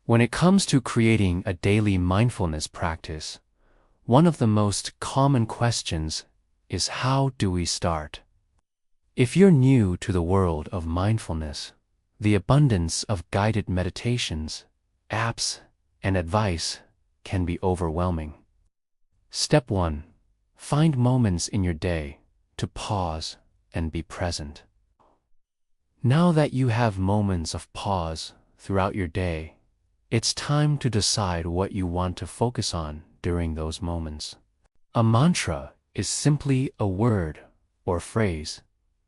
When it comes to creating a daily mindfulness practice, one of the most common questions is, how do we start? If you're new to the world of mindfulness, the abundance of guided meditations, apps, and advice can be overwhelming. Step 1. Find moments in your day to pause and be present. Now that you have moments of pause throughout your day, it's time to decide what you want to focus on during those moments. A mantra is simply a word or phrase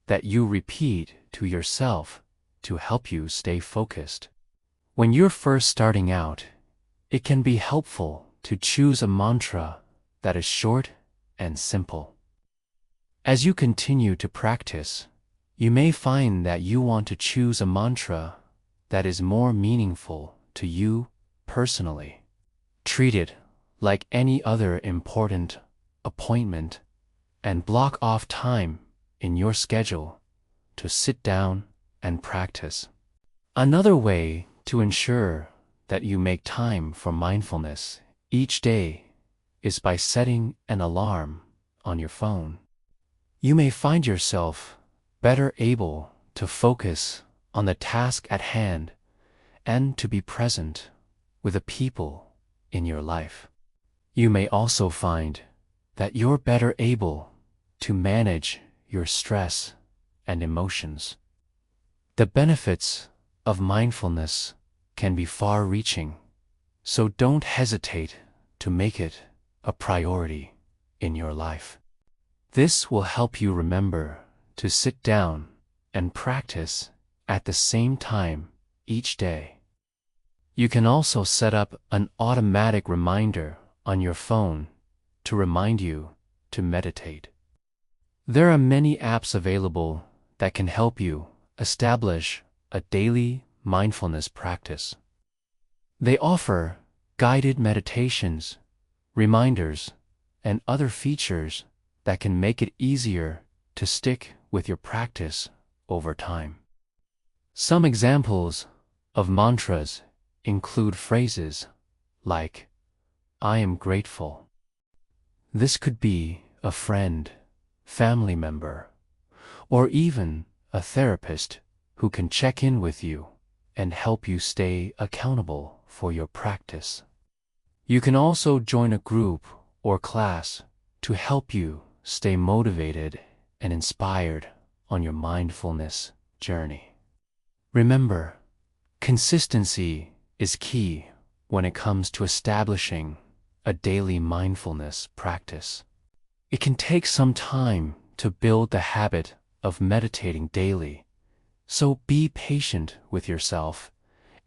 that you repeat to yourself to help you stay focused. When you're first starting out, it can be helpful to choose a mantra that is short and simple. As you continue to practice, you may find that you want to choose a mantra that is more meaningful to you personally. Treat it like any other important appointment and block off time in your schedule to sit down and practice. Another way to ensure that you make time for mindfulness each day is by setting an alarm on your phone. You may find yourself better able to focus on the task at hand and to be present with the people in your life. You may also find that you're better able to manage your stress and emotions. The benefits of mindfulness can be far-reaching, so don't hesitate to make it a priority in your life. This will help you remember to sit down and practice at the same time each day. You can also set up an automatic reminder on your phone to remind you to meditate. There are many apps available that can help you establish a daily mindfulness practice. They offer guided meditations, reminders, and other features that can make it easier to stick with your practice over time. Some examples of mantras include phrases like, "I am grateful." This could be a friend, family member, or even a therapist who can check in with you and help you stay accountable for your practice. You can also join a group or class to help you stay motivated and inspired on your mindfulness journey. Remember, consistency is key when it comes to establishing a daily mindfulness practice. It can take some time to build the habit of meditating daily, so be patient with yourself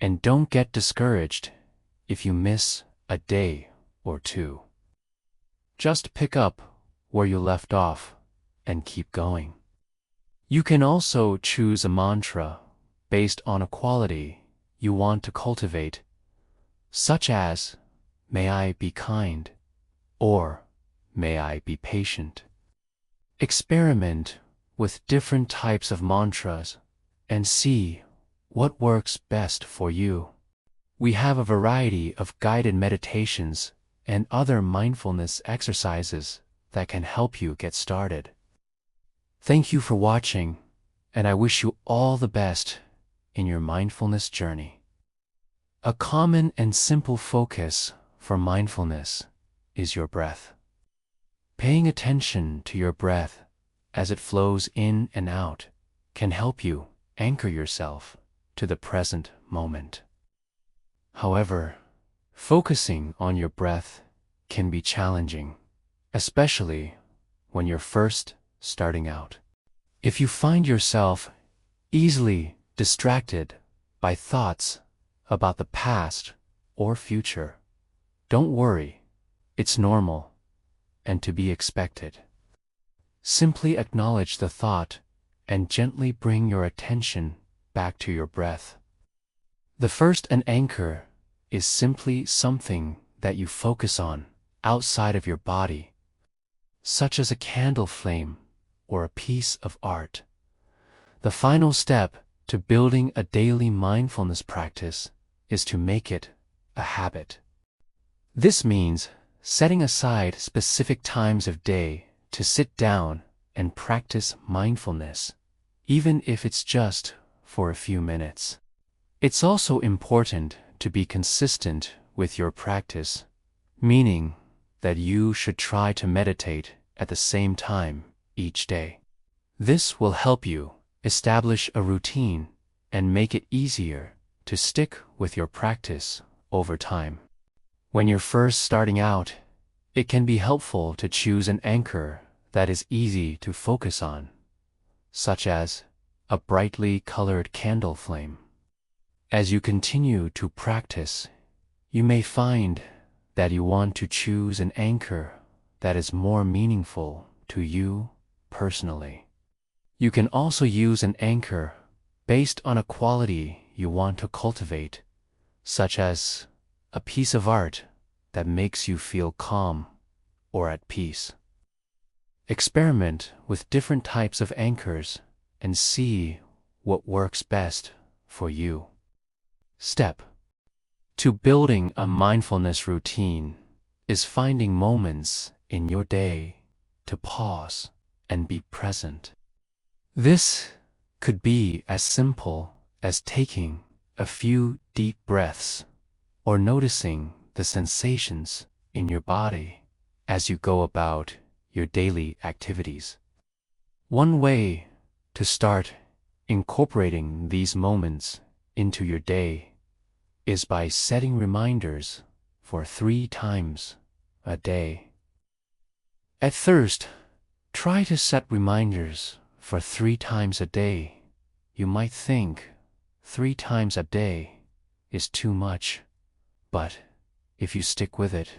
and don't get discouraged if you miss a day or two. Just pick up where you left off and keep going. You can also choose a mantra based on a quality you want to cultivate, such as, "May I be kind," or "May I be patient." Experiment with different types of mantras and see what works best for you. We have a variety of guided meditations and other mindfulness exercises that can help you get started. Thank you for watching, and I wish you all the best in your mindfulness journey. A common and simple focus for mindfulness is your breath. Paying attention to your breath as it flows in and out can help you anchor yourself to the present moment. However, focusing on your breath can be challenging, especially when you're first starting out. If you find yourself easily distracted by thoughts about the past or future, don't worry, it's normal and to be expected. Simply acknowledge the thought and gently bring your attention back to your breath. The first an anchor is simply something that you focus on outside of your body, such as a candle flame or a piece of art. The final step to building a daily mindfulness practice is to make it a habit. This means setting aside specific times of day to sit down and practice mindfulness, even if it's just for a few minutes. It's also important to be consistent with your practice, meaning that you should try to meditate at the same time each day. This will help you establish a routine and make it easier to stick with your practice over time. When you're first starting out, it can be helpful to choose an anchor that is easy to focus on, such as a brightly colored candle flame. As you continue to practice, you may find that you want to choose an anchor that is more meaningful to you personally. You can also use an anchor based on a quality you want to cultivate, such as a piece of art that makes you feel calm or at peace. Experiment with different types of anchors and see what works best for you. Step 2. Building a mindfulness routine is finding moments in your day to pause and be present. This could be as simple as taking a few deep breaths or noticing the sensations in your body as you go about your daily activities. One way to start incorporating these moments into your day is by setting reminders for 3 times a day. At first, try to set reminders for 3 times a day. You might think 3 times a day is too much, but if you stick with it,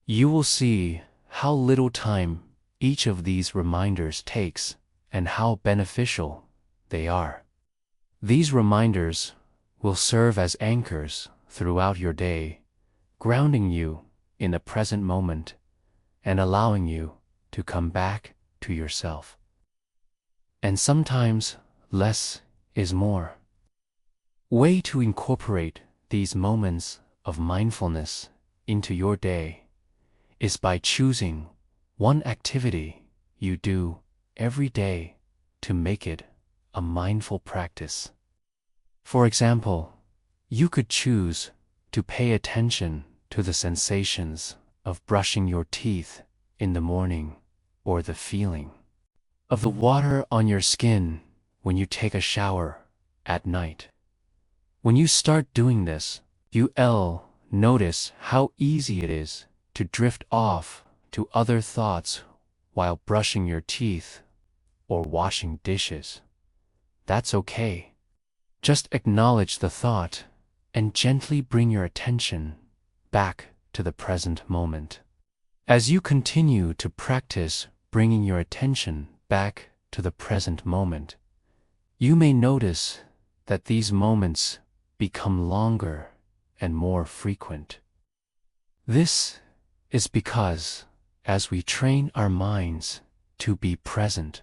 you will see how little time each of these reminders takes and how beneficial they are. These reminders will serve as anchors throughout your day, grounding you in the present moment and allowing you to come back to yourself. And sometimes less is more. Way to incorporate these moments of mindfulness into your day is by choosing one activity you do every day to make it a mindful practice. For example, you could choose to pay attention to the sensations of brushing your teeth in the morning or the feeling of the water on your skin when you take a shower at night. When you start doing this, you'll notice how easy it is to drift off to other thoughts while brushing your teeth or washing dishes. That's okay. Just acknowledge the thought and gently bring your attention back to the present moment. As you continue to practice bringing your attention back to the present moment, you may notice that these moments become longer and more frequent. This is because as we train our minds to be present,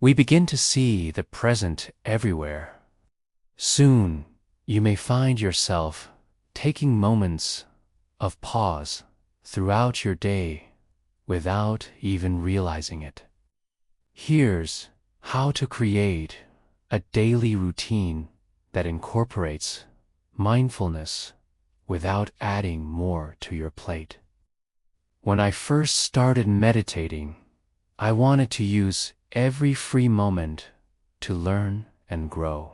we begin to see the present everywhere. Soon, you may find yourself taking moments of pause throughout your day without even realizing it. Here's how to create a daily routine that incorporates mindfulness without adding more to your plate. When I first started meditating, I wanted to use every free moment to learn and grow.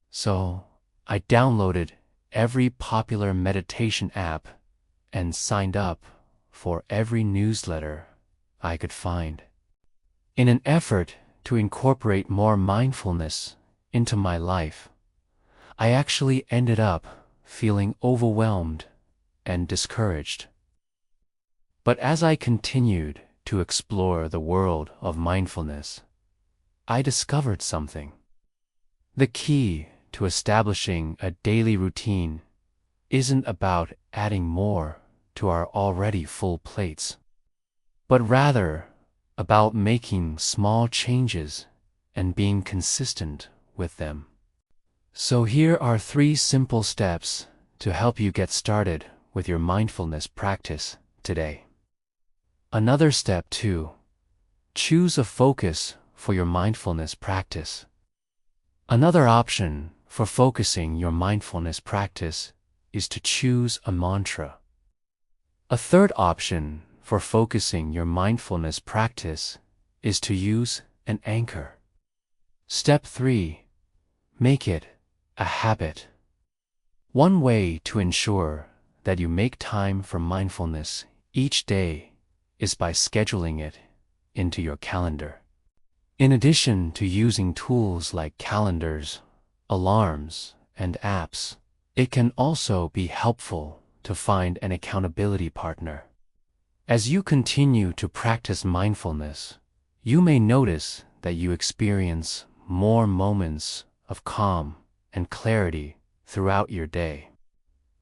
So I downloaded every popular meditation app and signed up for every newsletter I could find. In an effort to incorporate more mindfulness into my life, I actually ended up feeling overwhelmed and discouraged. But as I continued to explore the world of mindfulness, I discovered something. The key to establishing a daily routine isn't about adding more to our already full plates, but rather about making small changes and being consistent with them. So here are 3 simple steps to help you get started with your mindfulness practice today. Another step 2. Choose a focus for your mindfulness practice. Another option for focusing your mindfulness practice is to choose a mantra. A third option for focusing your mindfulness practice is to use an anchor. Step 3. Make it a habit. One way to ensure that you make time for mindfulness each day is by scheduling it into your calendar. In addition to using tools like calendars, alarms, and apps, it can also be helpful to find an accountability partner. As you continue to practice mindfulness, you may notice that you experience more moments of calm and clarity throughout your day.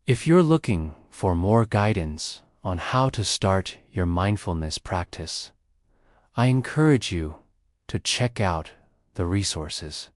If you're looking for more guidance on how to start your mindfulness practice, I encourage you to check out the resources